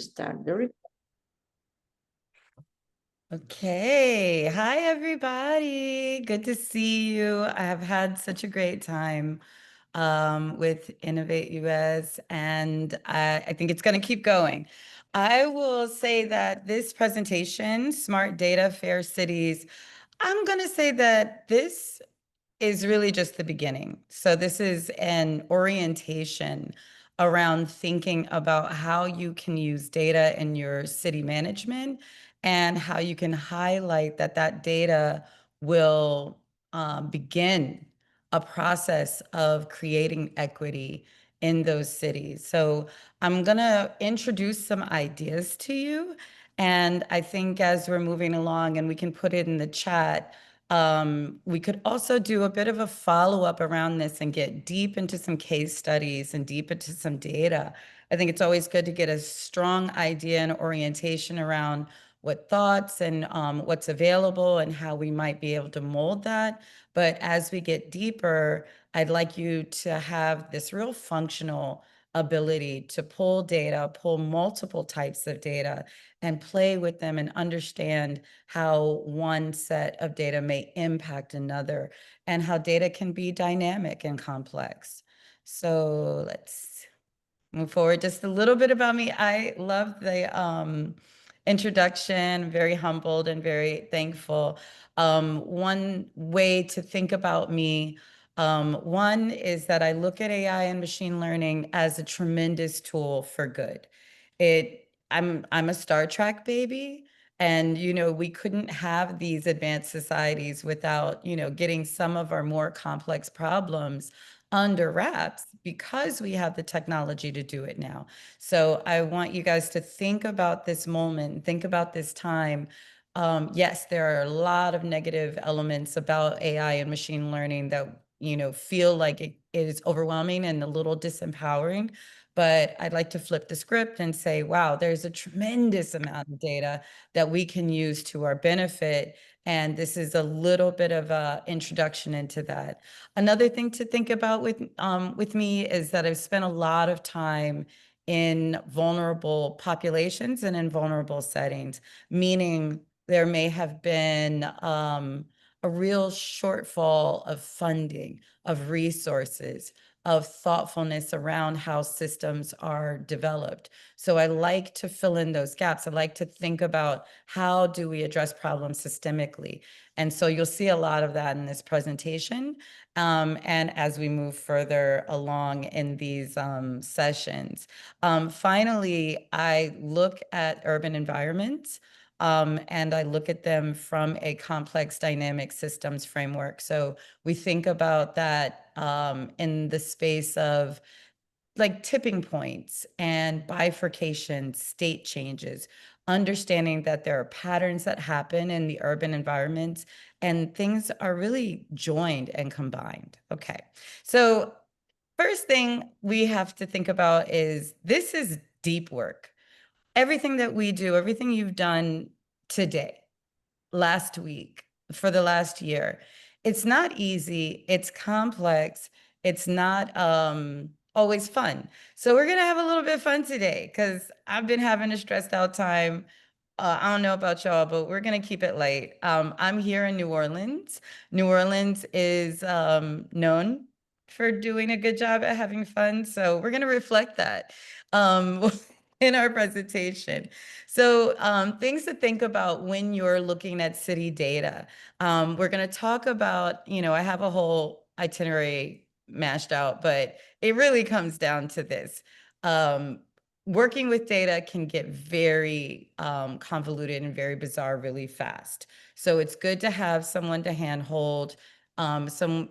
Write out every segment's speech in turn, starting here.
Start the recording. Okay. Hi, everybody. Good to see you. I have had such a great time with Innovate US, and I think it's going to keep going. I will say that this presentation, Smart Data, Fair Cities, I'm going to say that this is really just the beginning. So this is an orientation around thinking about how you can use data in your city management and how you can highlight that that data will begin a process of creating equity in those cities. So I'm going to introduce some ideas to you. And I think as we're moving along, and we can put it in the chat, we could also do a bit of a follow-up around this and get deep into some case studies and deep into some data. I think it's always good to get a strong idea and orientation around what thoughts and what's available and how we might be able to mold that. But as we get deeper, I'd like you to have this real functional ability to pull data, pull multiple types of data, and play with them and understand how one set of data may impact another and how data can be dynamic and complex. So let's move forward. Just a little bit about me. I love the introduction, very humbled and very thankful. One way to think about me, one is that I look at AI and machine learning as a tremendous tool for good. I'm a Star Trek baby. And, we couldn't have these advanced societies without, getting some of our more complex problems under wraps because we have the technology to do it now. So I want you guys to think about this moment, think about this time. Yes, there are a lot of negative elements about AI and machine learning that, feel like it is overwhelming and a little disempowering. But I'd like to flip the script and say, wow, there's a tremendous amount of data that we can use to our benefit. And this is a little bit of an introduction into that. Another thing to think about with me is that I've spent a lot of time in vulnerable populations and in vulnerable settings, meaning there may have been a real shortfall of funding, of resources, of thoughtfulness around how systems are developed. So I like to fill in those gaps. I like to think about how do we address problems systemically. And so you'll see a lot of that in this presentation. And as we move further along in these sessions. Finally, I look at urban environments and I look at them from a complex dynamic systems framework. So we think about that in the space of like tipping points and bifurcation, state changes, understanding that there are patterns that happen in the urban environments and things are really joined and combined. Okay. So first thing we have to think about is this is deep work. Everything that we do, everything you've done today, last week, for the last year. It's not easy, it's complex, it's not always fun. So we're gonna have a little bit of fun today because I've been having a stressed out time. I don't know about y'all, but we're gonna keep it light. I'm here in New Orleans. New Orleans is known for doing a good job at having fun, so we're gonna reflect that um, in our presentation. So things to think about when you're looking at city data. We're going to talk about, I have a whole itinerary mashed out, but it really comes down to this. Um, Working with data can get very convoluted and very bizarre really fast. So it's good to have someone to handhold, someone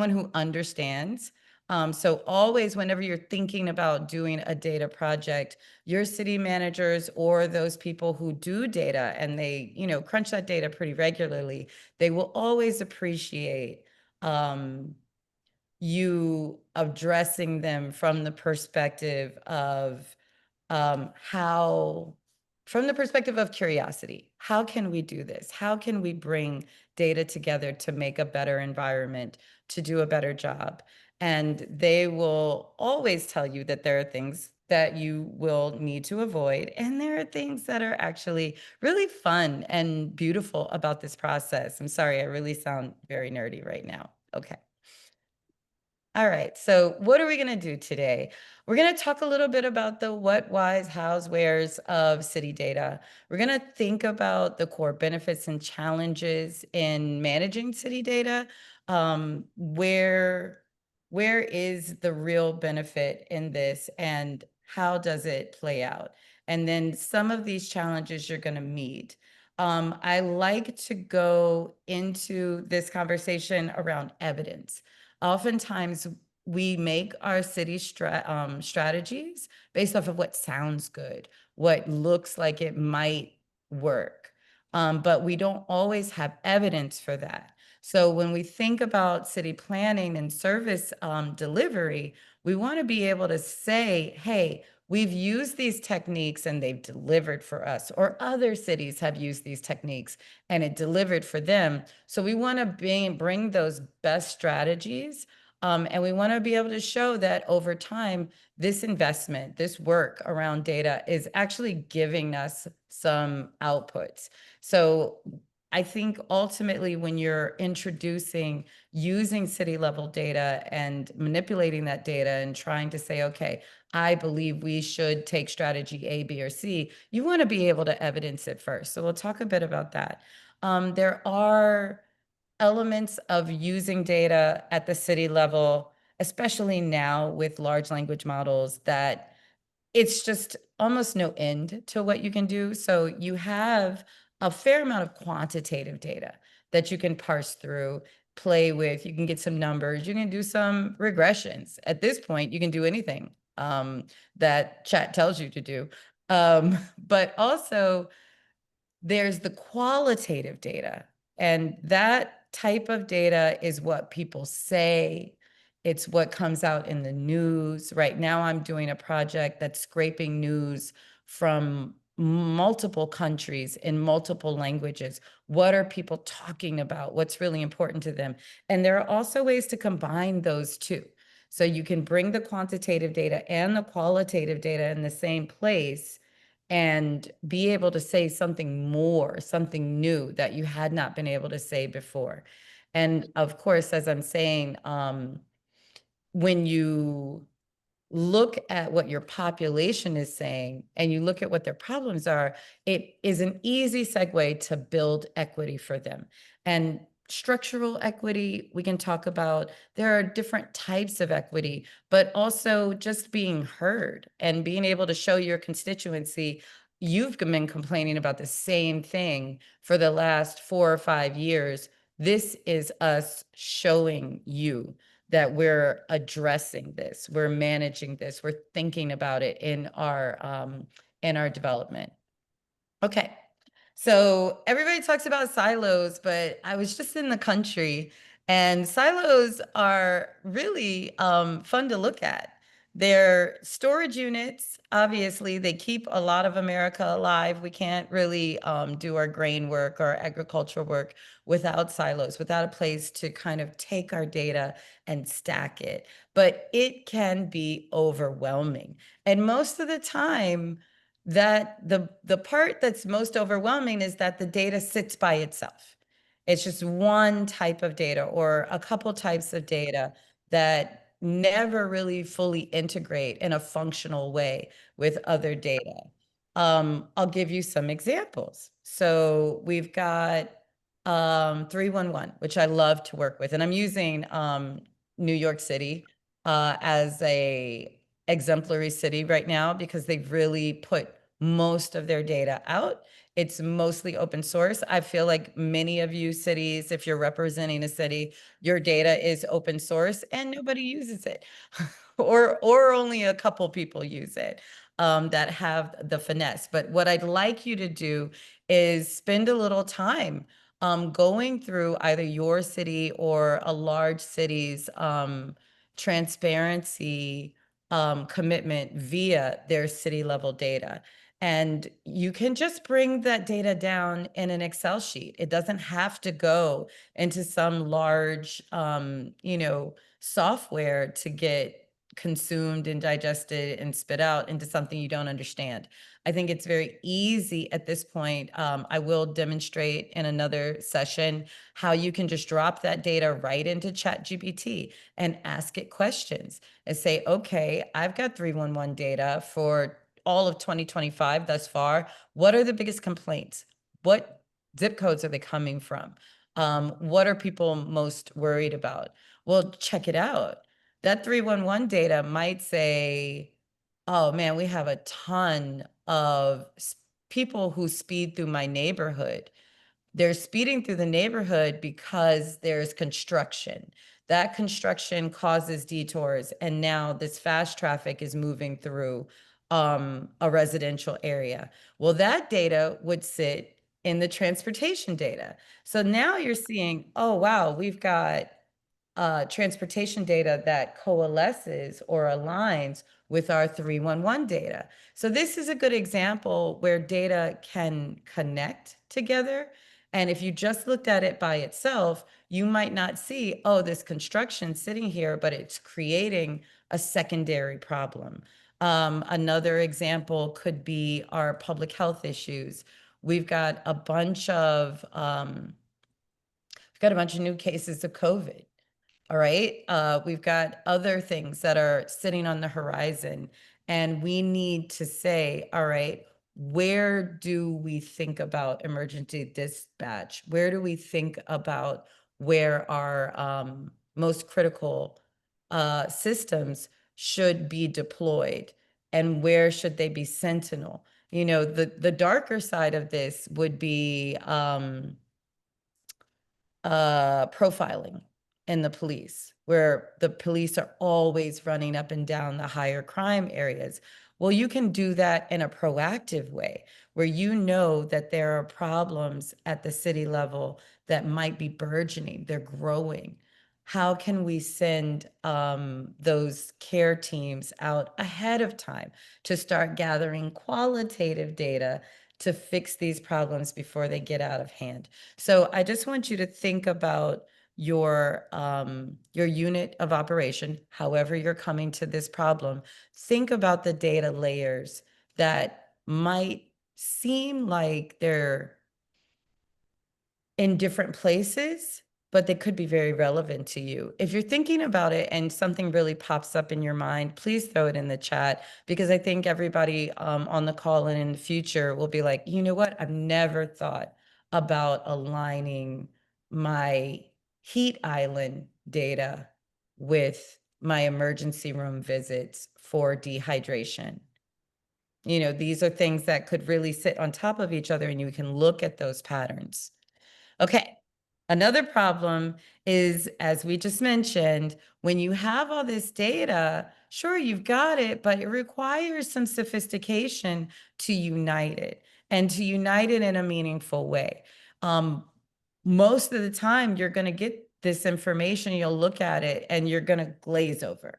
who understands. So always, whenever you're thinking about doing a data project, your city managers or those people who do data and they, crunch that data pretty regularly, they will always appreciate you addressing them from the perspective of how from the perspective of curiosity, how can we do this? How can we bring data together to make a better environment, to do a better job? And they will always tell you that there are things that you will need to avoid. And there are things that are actually really fun and beautiful about this process. I'm sorry, I really sound very nerdy right now. Okay. All right. So, what are we going to do today? We're going to talk a little bit about the what, whys, hows, wheres of city data. We're going to think about the core benefits and challenges in managing city data. Where is the real benefit in this, and how does it play out? And then some of these challenges you're going to meet. I like to go into this conversation around evidence. Oftentimes, we make our city strategies based off of what sounds good, what looks like it might work. But we don't always have evidence for that. So when we think about city planning and service delivery, we want to be able to say, hey, we've used these techniques and they've delivered for us, or other cities have used these techniques and it delivered for them. So we want to bring those best strategies, and we want to be able to show that over time, this investment, this work around data is actually giving us some outputs. So I think ultimately, when you're introducing using city level data and manipulating that data and trying to say, okay, I believe we should take strategy A, B, or C, you want to be able to evidence it first. So we'll talk a bit about that. There are elements of using data at the city level, especially now with large language models, that it's just almost no end to what you can do. So you have a fair amount of quantitative data that you can parse through, play with. You can get some numbers. You can do some regressions. At this point, you can do anything that chat tells you to do. But also, there's the qualitative data, and that type of data is what people say. It's what comes out in the news. Right now, I'm doing a project that's scraping news from multiple countries in multiple languages. What are people talking about? What's really important to them? And there are also ways to combine those two. So you can bring the quantitative data and the qualitative data in the same place and be able to say something more, something new that you had not been able to say before. And of course, as I'm saying, when you look at what your population is saying and you look at what their problems are, it is an easy segue to build equity for them. And structural equity, we can talk about. There are different types of equity, but also just being heard and being able to show your constituency, you've been complaining about the same thing for the last 4 or 5 years. This is us showing you that we're addressing this, we're managing this, we're thinking about it in our development. Okay. So everybody talks about silos, but I was just in the country, and silos are really fun to look at. They're storage units. Obviously, they keep a lot of America alive. We can't really do our grain work or agricultural work without silos, without a place to kind of take our data and stack it. But it can be overwhelming. And most of the time, that the part that's most overwhelming is that the data sits by itself. It's just one type of data or a couple types of data that never really fully integrate in a functional way with other data. I'll give you some examples. So we've got 311, which I love to work with, and I'm using New York City as a exemplary city right now because they've really put most of their data out. It's mostly open source. I feel like many of you cities, if you're representing a city, your data is open source and nobody uses it, or only a couple people use it that have the finesse. But what I'd like you to do is spend a little time going through either your city or a large city's transparency commitment via their city level data. And you can just bring that data down in an Excel sheet. It doesn't have to go into some large, software to get consumed and digested and spit out into something you don't understand. I think it's very easy at this point. I will demonstrate in another session how you can just drop that data right into ChatGPT and ask it questions and say, okay, I've got 311 data for all of 2025 thus far. What are the biggest complaints? What zip codes are they coming from? What are people most worried about? Well, check it out. That 311 data might say, oh man, we have a ton of people who speed through my neighborhood. They're speeding through the neighborhood because there's construction. That construction causes detours, and now this fast traffic is moving through a residential area. Well, that data would sit in the transportation data. So now you're seeing, oh, wow, we've got transportation data that coalesces or aligns with our 311 data. So this is a good example where data can connect together. And if you just looked at it by itself, you might not see, oh, this construction sitting here, but it's creating a secondary problem. Another example could be our public health issues. We've got a bunch of new cases of COVID. All right. We've got other things that are sitting on the horizon, and we need to say, all right, where do we think about emergency dispatch? Where do we think about where our most critical systems should be deployed, and where should they be sentinel? The darker side of this would be profiling in the police, where the police are always running up and down the higher crime areas. Well, you can do that in a proactive way, where you know that there are problems at the city level that might be burgeoning, they're growing. How can we send those care teams out ahead of time to start gathering qualitative data to fix these problems before they get out of hand? So I just want you to think about your unit of operation, however you're coming to this problem. Think about the data layers that might seem like they're in different places, but they could be very relevant to you. If you're thinking about it and something really pops up in your mind, please throw it in the chat, because I think everybody on the call and in the future will be like, you know what? I've never thought about aligning my heat island data with my emergency room visits for dehydration. These are things that could really sit on top of each other, and you can look at those patterns. Okay. Another problem is, as we just mentioned, when you have all this data, sure, you've got it, but it requires some sophistication to unite it, and to unite it in a meaningful way. Most of the time, you're going to get this information, you'll look at it, and you're going to glaze over.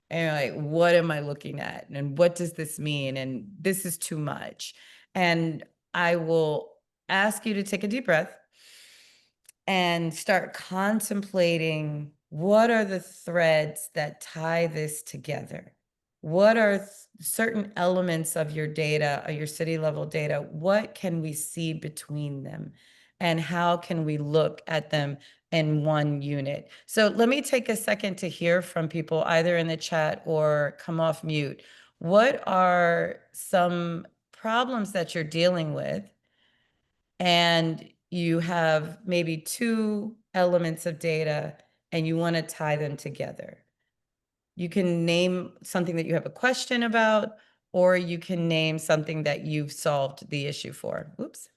And you're like, what am I looking at? And what does this mean? And this is too much. And I will ask you to take a deep breath and start contemplating, what are the threads that tie this together? What are certain elements of your data, or your city level data? What can we see between them? And how can we look at them in one unit? So let me take a second to hear from people, either in the chat or come off mute. What are some problems that you're dealing with? And you have maybe two elements of data and you want to tie them together. You can name something that you have a question about, or you can name something that you've solved the issue for. Oops.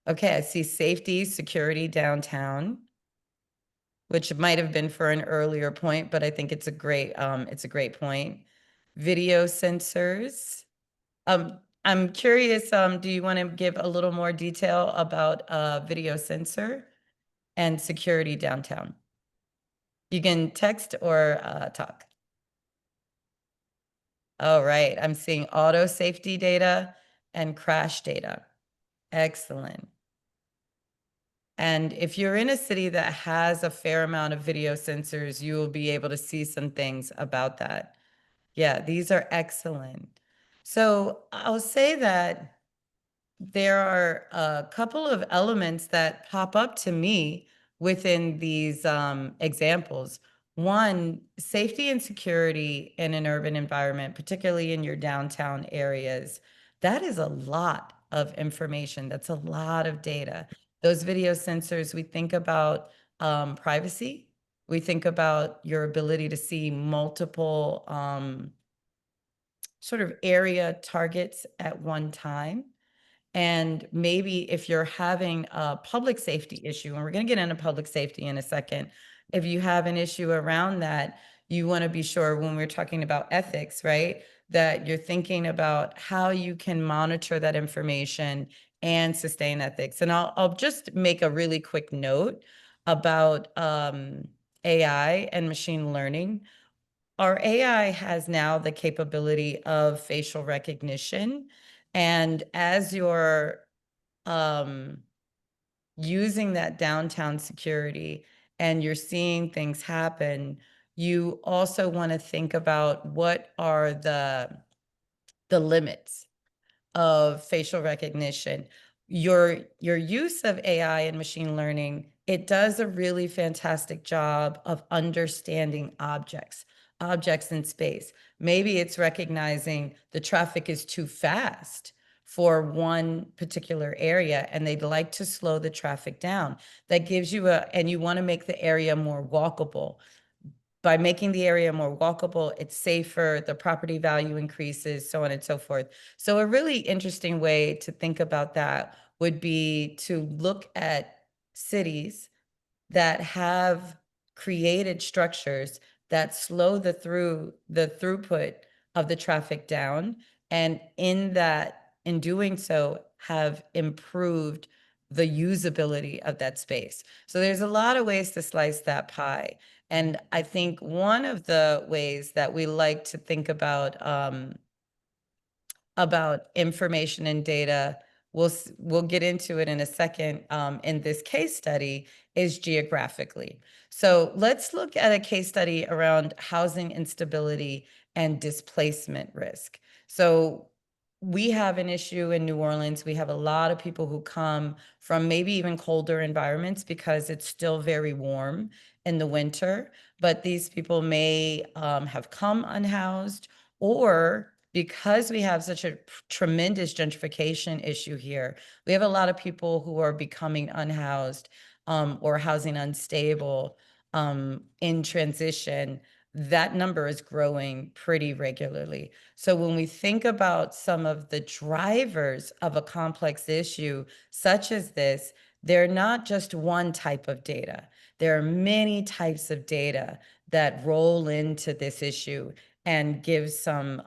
Okay, I see safety, security downtown, which might have been for an earlier point, but I think it's a great point. Video sensors. I'm curious, do you want to give a little more detail about video sensor and security downtown? You can text or talk. All right, I'm seeing auto safety data and crash data. Excellent. And if you're in a city that has a fair amount of video sensors, you will be able to see some things about that. Yeah, these are excellent. So I'll say that there are a couple of elements that pop up to me within these examples. One, safety and security in an urban environment, particularly in your downtown areas. That is a lot of information. That's a lot of data. Those video sensors, we think about privacy. We think about your ability to see multiple sort of area targets at one time. And maybe if you're having a public safety issue, and we're going to get into public safety in a second, if you have an issue around that, you want to be sure when we're talking about ethics, right, that you're thinking about how you can monitor that information and sustain ethics. And I'll just make a really quick note about AI and machine learning. Our AI has now the capability of facial recognition. And as you're um, using that downtown security and you're seeing things happen, you also want to think about what are the limits of facial recognition. Your use of AI and machine learning, it does a really fantastic job of understanding objects in space. Maybe it's recognizing the traffic is too fast for one particular area and they'd like to slow the traffic down. That gives you and you want to make the area more walkable. By making the area more walkable, it's safer, the property value increases, so on and so forth. So a really interesting way to think about that would be to look at cities that have created structures that slow the throughput of the traffic down, and in doing so have improved the usability of that space. So there's a lot of ways to slice that pie. And I think one of the ways that we like to think about information and data, we'll get into it in a second, in this case study, is geographically. So let's look at a case study around housing instability and displacement risk. So we have an issue in New Orleans. We have a lot of people who come from maybe even colder environments because it's still very warm in the winter, but these people may have come unhoused, or because we have such a tremendous gentrification issue here, we have a lot of people who are becoming unhoused or housing unstable in transition. That number is growing pretty regularly. So when we think about some of the drivers of a complex issue such as this, they're not just one type of data. There are many types of data that roll into this issue and give some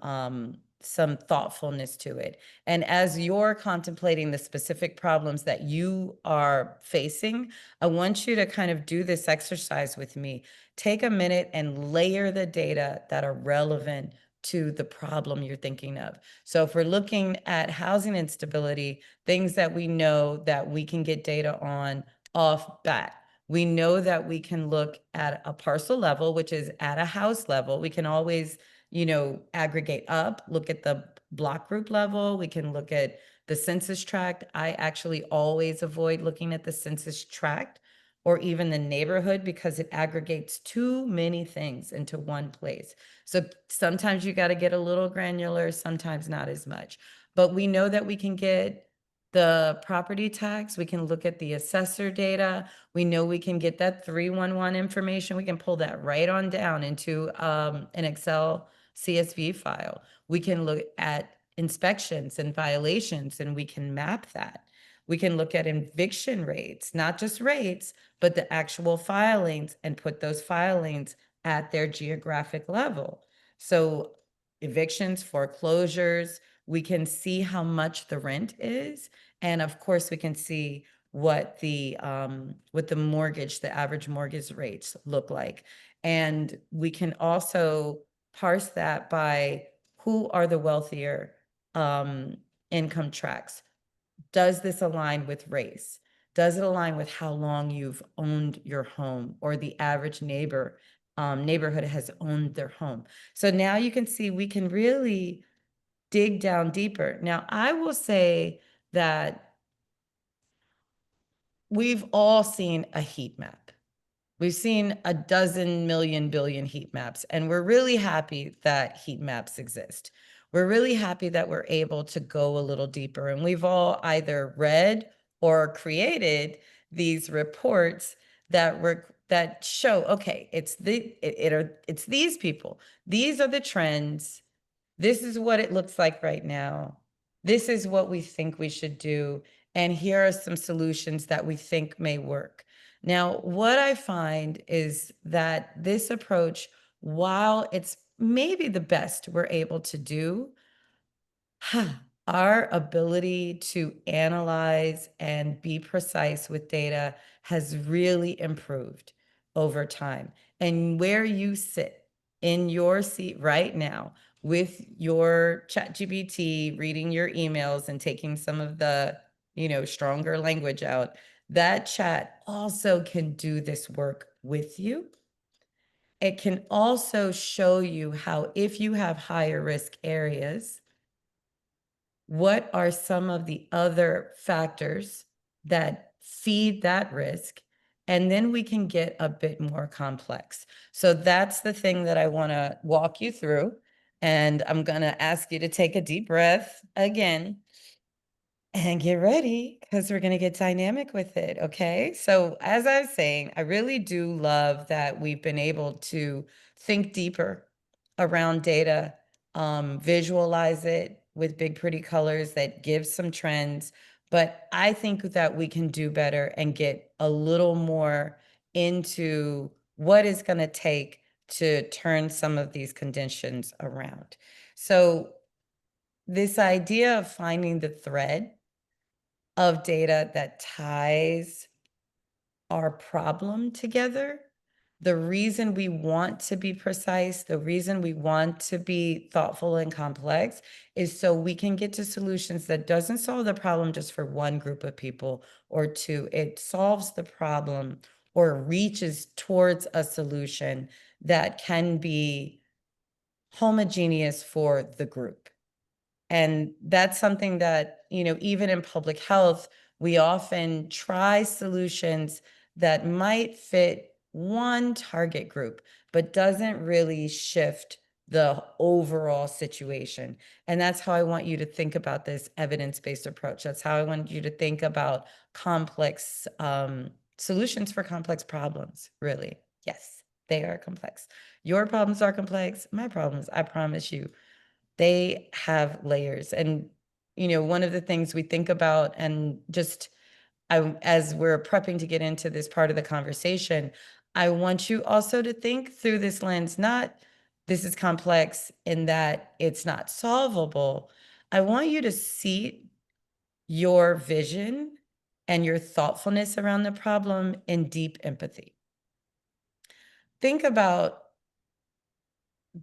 thoughtfulness to it. And as you're contemplating the specific problems that you are facing, I want you to kind of do this exercise with me. Take a minute and layer the data that are relevant to the problem you're thinking of. So if we're looking at housing instability, things that we know that we can get data on off bat. We know that we can look at a parcel level, which is at a house level. We can always, aggregate up, look at the block group level. We can look at the census tract. I actually always avoid looking at the census tract or even the neighborhood because it aggregates too many things into one place. So sometimes you got to get a little granular, sometimes not as much. But we know that we can get the property tax. We can look at the assessor data. We know we can get that 311 information. We can pull that right on down into an Excel CSV file. We can look at inspections and violations, and we can map that. We can look at eviction rates, not just rates, but the actual filings, and put those filings at their geographic level. So evictions, foreclosures, we can see how much the rent is. And of course, we can see what the mortgage, the average mortgage rates look like. And we can also parse that by who are the wealthier income tracks. Does this align with race? Does it align with how long you've owned your home, or the average neighborhood has owned their home? So now you can see we can really dig down deeper. Now, I will say that we've all seen a heat map. We've seen a dozen million billion heat maps, and we're really happy that heat maps exist. We're really happy that we're able to go a little deeper, and we've all either read or created these reports that show, okay, it's these people. These are the trends. This is what it looks like right now. This is what we think we should do. And here are some solutions that we think may work. Now, what I find is that this approach, while it's maybe the best we're able to do, our ability to analyze and be precise with data has really improved over time. And where you sit in your seat right now with your ChatGPT, reading your emails and taking some of the, stronger language out, that chat also can do this work with you. It can also show you how, if you have higher risk areas, what are some of the other factors that feed that risk? And then we can get a bit more complex. So that's the thing that I want to walk you through. And I'm going to ask you to take a deep breath again and get ready, because we're going to get dynamic with it. Okay. So, as I was saying, I really do love that we've been able to think deeper around data, visualize it with big, pretty colors that give some trends. But I think that we can do better and get a little more into what is going to take to turn some of these conditions around. So, this idea of finding the thread of data that ties our problem together. The reason we want to be precise, the reason we want to be thoughtful and complex, is so we can get to solutions that doesn't solve the problem just for one group of people or two. It solves the problem or reaches towards a solution that can be homogeneous for the group. And that's something that, even in public health, we often try solutions that might fit one target group, but doesn't really shift the overall situation. And that's how I want you to think about this evidence-based approach. That's how I want you to think about complex solutions for complex problems, really. Yes, they are complex. Your problems are complex. My problems, I promise you, they have layers. And, one of the things we think about, and just as we're prepping to get into this part of the conversation, I want you also to think through this lens, not this is complex in that it's not solvable. I want you to see your vision and your thoughtfulness around the problem in deep empathy. Think about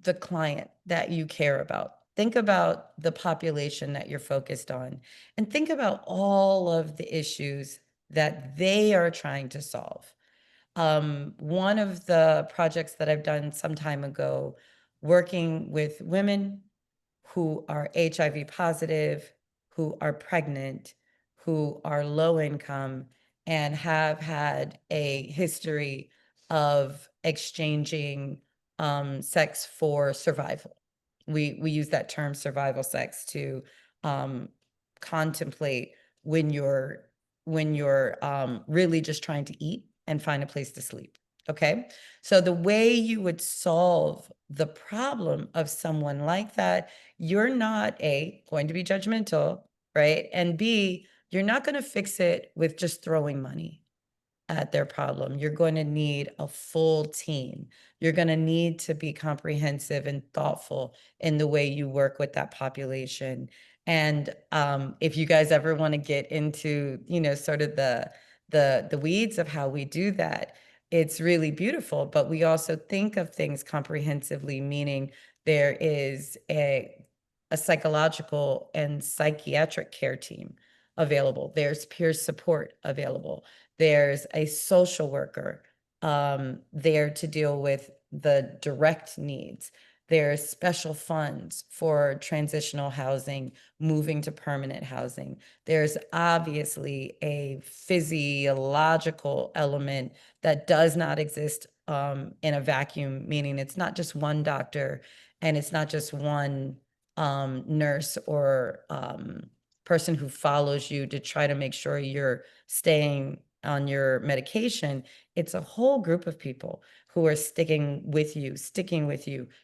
the client that you care about. Think about the population that you're focused on, and think about all of the issues that they are trying to solve. One of the projects that I've done some time ago, working with women who are HIV positive, who are pregnant, who are low income, and have had a history of exchanging sex for survival. We use that term survival sex to contemplate when you're really just trying to eat and find a place to sleep. Okay. So the way you would solve the problem of someone like that, you're not going to be judgmental, right? And B, you're not going to fix it with just throwing money at their problem. You're going to need a full team. You're going to need to be comprehensive and thoughtful in the way you work with that population. And if you guys ever want to get into, sort of the weeds of how we do that, it's really beautiful. But we also think of things comprehensively, meaning there is a psychological and psychiatric care team available. There's peer support available. There's a social worker there to deal with the direct needs. There's special funds for transitional housing, moving to permanent housing. There's obviously a physiological element that does not exist in a vacuum, meaning it's not just one doctor and it's not just one nurse or person who follows you to try to make sure you're staying on your medication. It's a whole group of people who are sticking with you,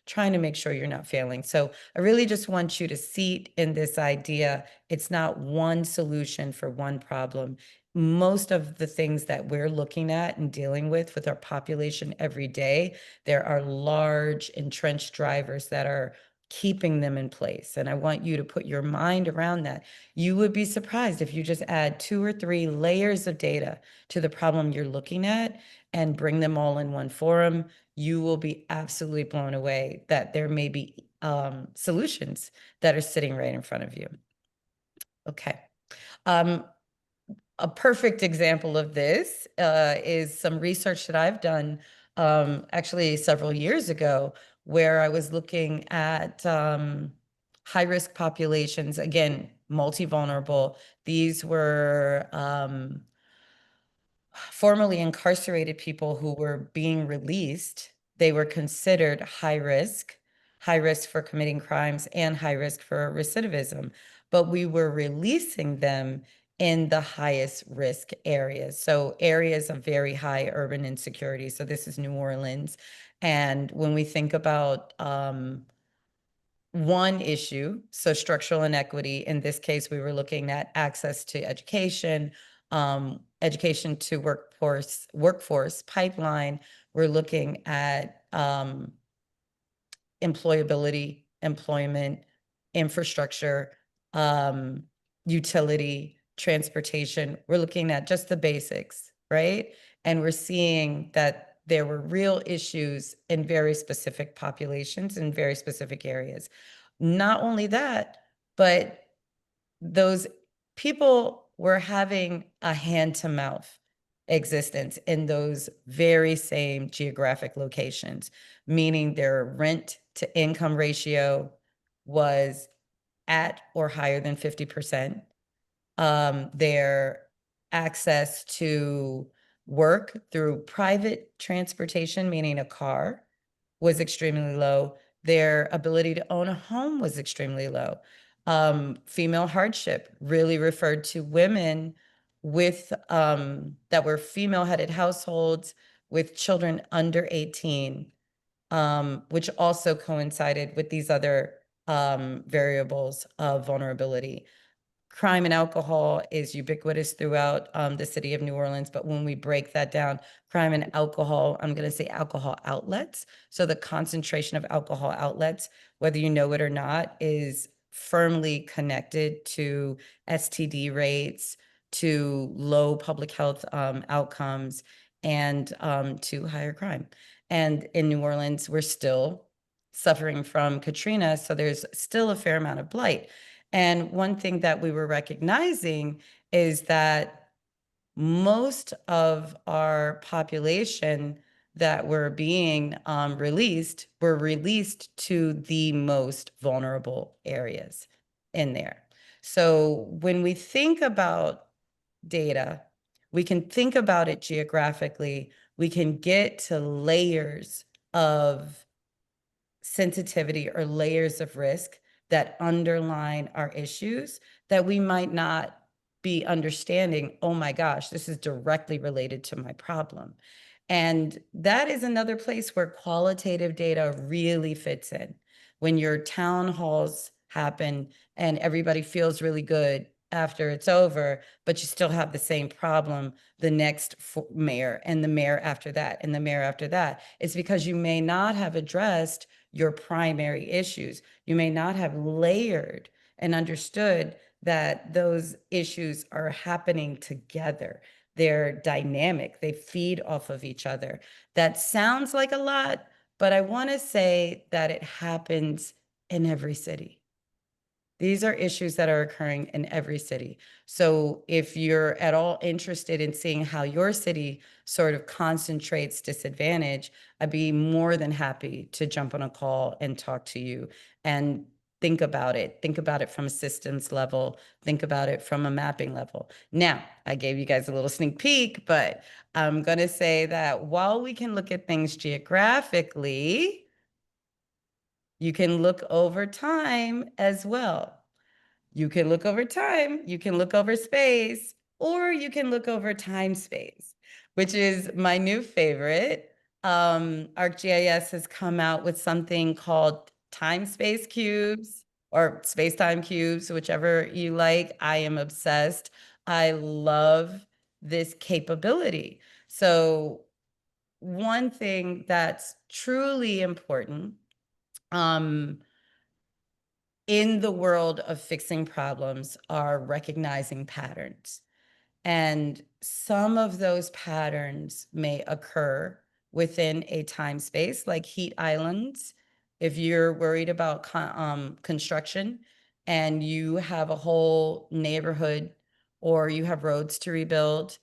trying to make sure you're not failing. So I really just want you to seat in this idea. It's not one solution for one problem. Most of the things that we're looking at and dealing with our population every day, there are large entrenched drivers that are keeping them in place. And I want you to put your mind around that. You would be surprised if you just add 2 or 3 layers of data to the problem you're looking at and bring them all in one forum. You will be absolutely blown away that there may be solutions that are sitting right in front of you. Okay. A perfect example of this is some research that I've done actually several years ago, where I was looking at high-risk populations, again, multi-vulnerable. These were formerly incarcerated people who were being released. They were considered high risk for committing crimes and high risk for recidivism, but we were releasing them in the highest risk areas. So areas of very high urban insecurity. So this is New Orleans. And when we think about one issue, so structural inequity. In this case, we were looking at access to education, education to workforce pipeline. We're looking at employability, employment, infrastructure, utility, transportation. We're looking at just the basics, right? And we're seeing that there were real issues in very specific populations in very specific areas. Not only that, but those people were having a hand-to-mouth existence in those very same geographic locations, meaning their rent-to-income ratio was at or higher than 50%. Their access to work through private transportation, meaning a car, was extremely low. Their ability to own a home was extremely low. Female hardship really referred to women with that were female-headed households with children under 18, which also coincided with these other variables of vulnerability. Crime and alcohol is ubiquitous throughout the city of New Orleans, but when we break that down, crime and alcohol, I'm going to say alcohol outlets. So the concentration of alcohol outlets, whether you know it or not, is firmly connected to STD rates, to low public health outcomes, and to higher crime. And in New Orleans, we're still suffering from Katrina, so there's still a fair amount of blight. And one thing that we were recognizing is that most of our population that were being released were released to the most vulnerable areas in there. So when we think about data, we can think about it geographically, we can get to layers of sensitivity or layers of risk that underline our issues that we might not be understanding. Oh my gosh, this is directly related to my problem. And that is another place where qualitative data really fits in. When your town halls happen and everybody feels really good after it's over, but you still have the same problem the next mayor and the mayor after that and the mayor after that, it's because you may not have addressed your primary issues. You may not have layered and understood that those issues are happening together. They're dynamic, they feed off of each other. That sounds like a lot, but I want to say that it happens in every city. These are issues that are occurring in every city. So if you're at all interested in seeing how your city sort of concentrates disadvantage, I'd be more than happy to jump on a call and talk to you and think about it. Think about it from a systems level. Think about it from a mapping level. Now, I gave you guys a little sneak peek, but I'm going to say that while we can look at things geographically, you can look over time as well. You can look over time, you can look over space, or you can look over time space, which is my new favorite. ArcGIS has come out with something called time space cubes or space time cubes, whichever you like. I am obsessed. I love this capability. So, one thing that's truly important in the world of fixing problems are recognizing patterns. And some of those patterns may occur within a time space, like heat islands. If you're worried about construction and you have a whole neighborhood or you have roads to rebuild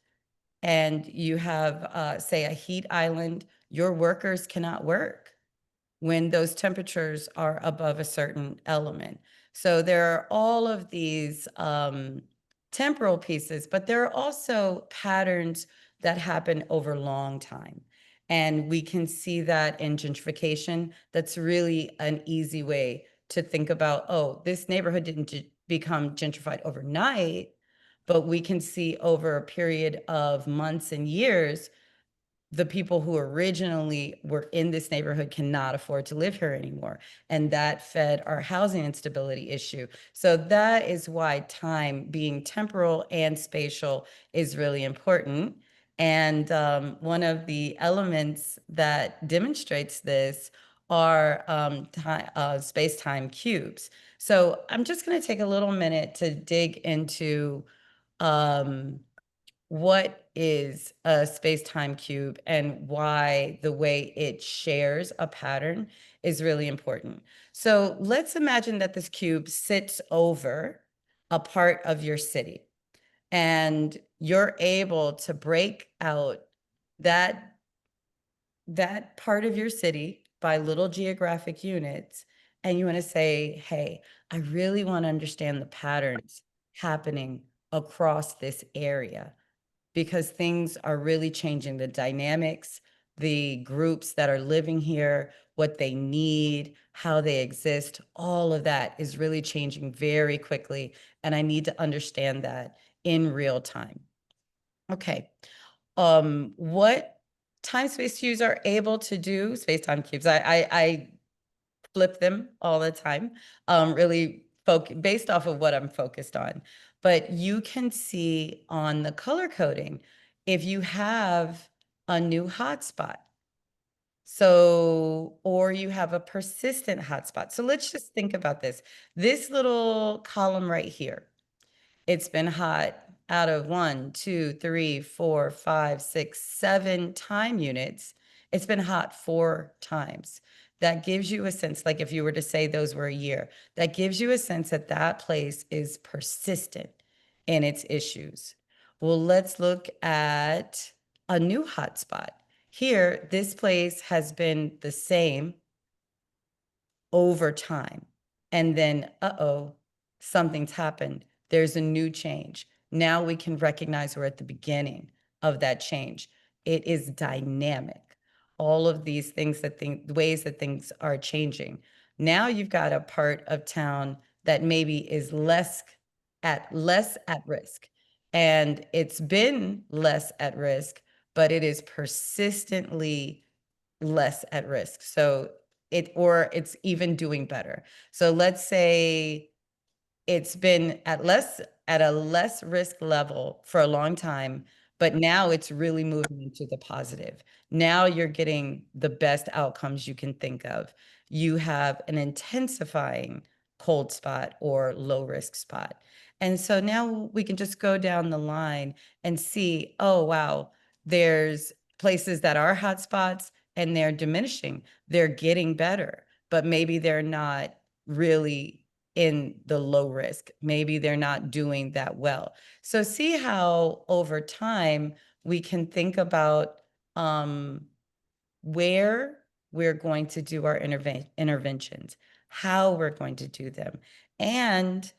and you have, say, a heat island, your workers cannot work when those temperatures are above a certain element. So there are all of these temporal pieces, but there are also patterns that happen over long time. And we can see that in gentrification. That's really an easy way to think about, oh, this neighborhood didn't become gentrified overnight, but we can see over a period of months and years the people who originally were in this neighborhood cannot afford to live here anymore. And that fed our housing instability issue. So that is why time, being temporal and spatial, is really important. And one of the elements that demonstrates this are space-time cubes. So I'm just going to take a little minute to dig into um, what is a space-time cube and why the way it shares a pattern is really important. So let's imagine that this cube sits over a part of your city and you're able to break out that part of your city by little geographic units, and you want to say, hey, I really want to understand the patterns happening across this area because things are really changing, the dynamics, the groups that are living here, what they need, how they exist, all of that is really changing very quickly. And I need to understand that in real time. Okay. What time space cubes are able to do, space time cubes, I flip them all the time, really based off of what I'm focused on. But you can see on the color coding if you have a new hotspot. So, or you have a persistent hotspot. So let's just think about this. This little column right here, it's been hot out of 1, 2, 3, 4, 5, 6, 7 time units. It's been hot 4 times. That gives you a sense, like if you were to say those were a year, that gives you a sense that that place is persistent in its issues. Well, let's look at a new hotspot. Here, this place has been the same over time. And then, uh-oh, something's happened. There's a new change. Now we can recognize we're at the beginning of that change. It is dynamic. All of these things ways that things are changing. Now you've got a part of town that maybe is less at risk. And it's been less at risk, but it is persistently less at risk. So it's even doing better. So let's say it's been at a less risk level for a long time, but now it's really moving into the positive. Now you're getting the best outcomes you can think of. You have an intensifying cold spot or low risk spot. And so now we can just go down the line and see, oh, wow, there's places that are hot spots and they're diminishing. They're getting better, but maybe they're not really in the low risk. Maybe they're not doing that well. So see how over time we can think about where we're going to do our interventions, how we're going to do them. And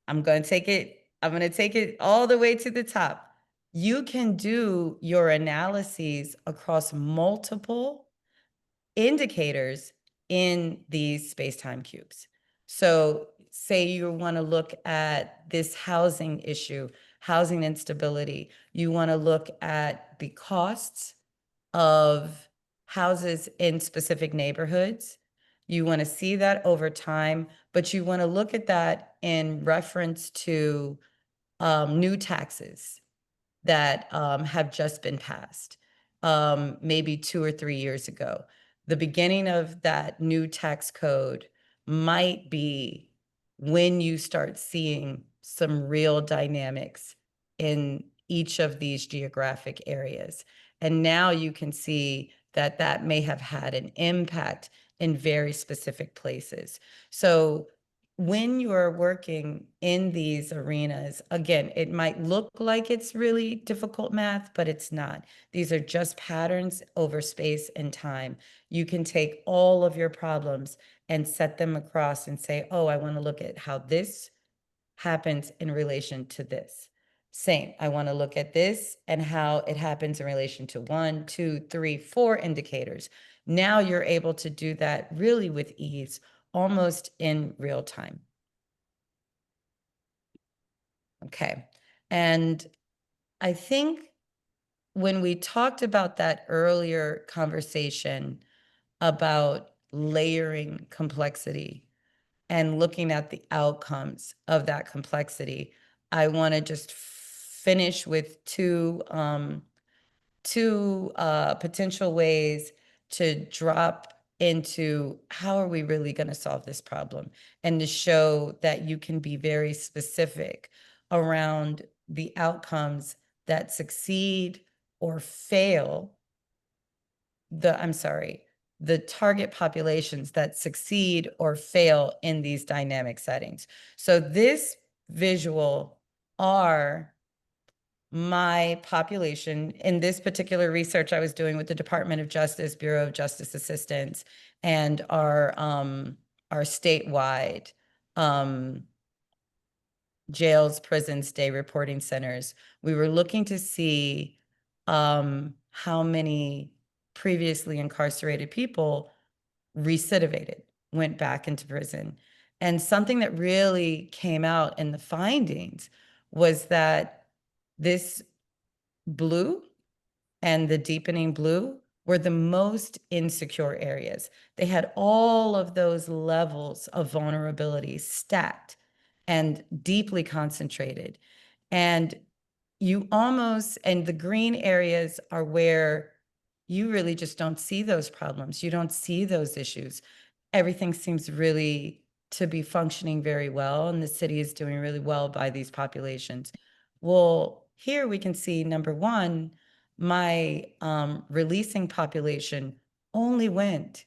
I'm going to take it all the way to the top. You can do your analyses across multiple indicators in these space-time cubes. So say you want to look at this housing issue, housing instability. You want to look at the costs of houses in specific neighborhoods. You want to see that over time, but you want to look at that in reference to new taxes that have just been passed, maybe 2 or 3 years ago. The beginning of that new tax code might be when you start seeing some real dynamics in each of these geographic areas. And now you can see that that may have had an impact in very specific places. So when you're working in these arenas, again, it might look like it's really difficult math, but it's not. These are just patterns over space and time. You can take all of your problems and set them across and say, oh, I want to look at how this happens in relation to this. Same, I want to look at this and how it happens in relation to 1, 2, 3, 4 indicators. Now you're able to do that really with ease, almost in real time. Okay. And I think when we talked about that earlier conversation about layering complexity and looking at the outcomes of that complexity, I want to just finish with two potential ways to drop into how are we really going to solve this problem, and to show that you can be very specific around the outcomes that succeed or fail, the target populations that succeed or fail in these dynamic settings. So this visual are my population. In this particular research I was doing with the Department of Justice, Bureau of Justice Assistance, and our statewide jails, prisons, day reporting centers, we were looking to see how many previously incarcerated people recidivated, went back into prison. And something that really came out in the findings was that this blue and the deepening blue were the most insecure areas. They had all of those levels of vulnerability stacked and deeply concentrated. And the green areas are where you really just don't see those problems. You don't see those issues. Everything seems really to be functioning very well, and the city is doing really well by these populations. Well, here we can see, number one, my releasing population only went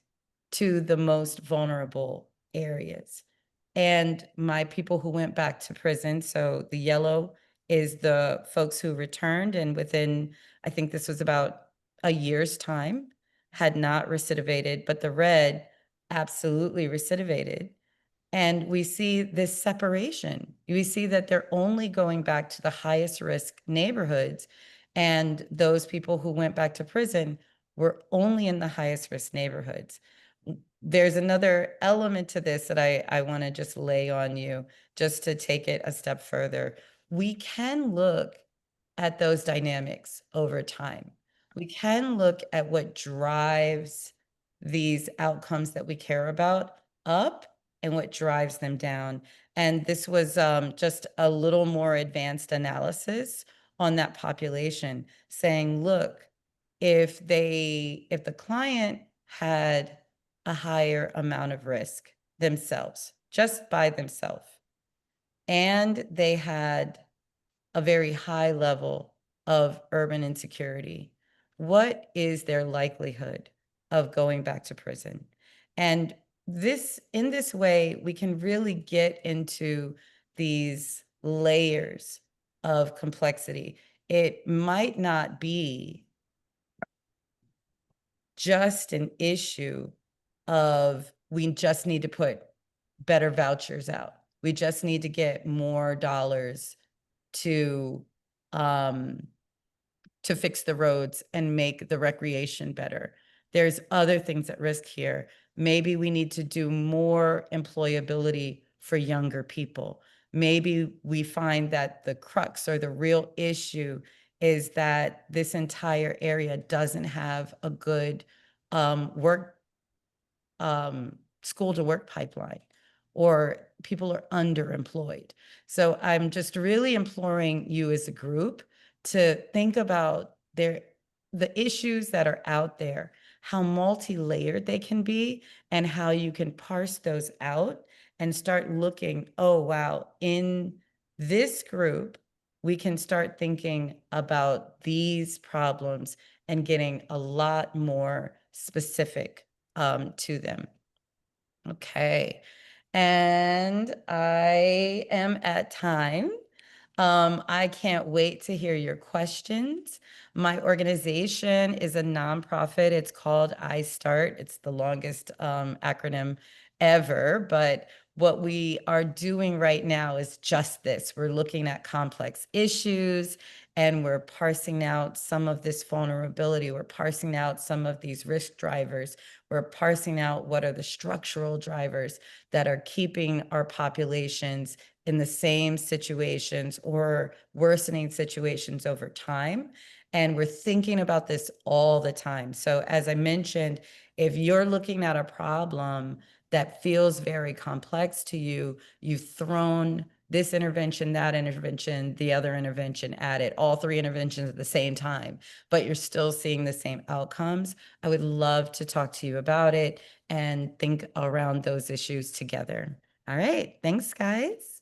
to the most vulnerable areas. And my people who went back to prison, so the yellow is the folks who returned, and within, I think this was about a year's time, had not recidivated, but the red absolutely recidivated. And we see this separation. We see that they're only going back to the highest risk neighborhoods. And those people who went back to prison were only in the highest risk neighborhoods. There's another element to this that I want to just lay on you, just to take it a step further. We can look at those dynamics over time. We can look at what drives these outcomes that we care about up and what drives them down. And this was just a little more advanced analysis on that population, saying, look, if the client had a higher amount of risk themselves, just by themselves. And they had a very high level of urban insecurity. What is their likelihood of going back to prison? And in this way, we can really get into these layers of complexity. It might not be just an issue of we just need to put better vouchers out. We just need to get more dollars to um, to fix the roads and make the recreation better. There's other things at risk here. Maybe we need to do more employability for younger people. Maybe we find that the crux or the real issue is that this entire area doesn't have a good work school to work pipeline, or people are underemployed. So I'm just really imploring you as a group to think about the issues that are out there, how multi-layered they can be, and how you can parse those out and start looking, oh, wow, in this group, we can start thinking about these problems and getting a lot more specific to them. Okay. And I am at time. I can't wait to hear your questions. My organization is a nonprofit. It's called I-STARRT. It's the longest acronym ever, but what we are doing right now is just this. We're looking at complex issues and we're parsing out some of this vulnerability. We're parsing out some of these risk drivers. We're parsing out what are the structural drivers that are keeping our populations in the same situations or worsening situations over time. And we're thinking about this all the time. So as I mentioned, if you're looking at a problem that feels very complex to you, you've thrown this intervention, that intervention, the other intervention at it, all three interventions at the same time, but you're still seeing the same outcomes. I would love to talk to you about it and think around those issues together. All right. Thanks, guys.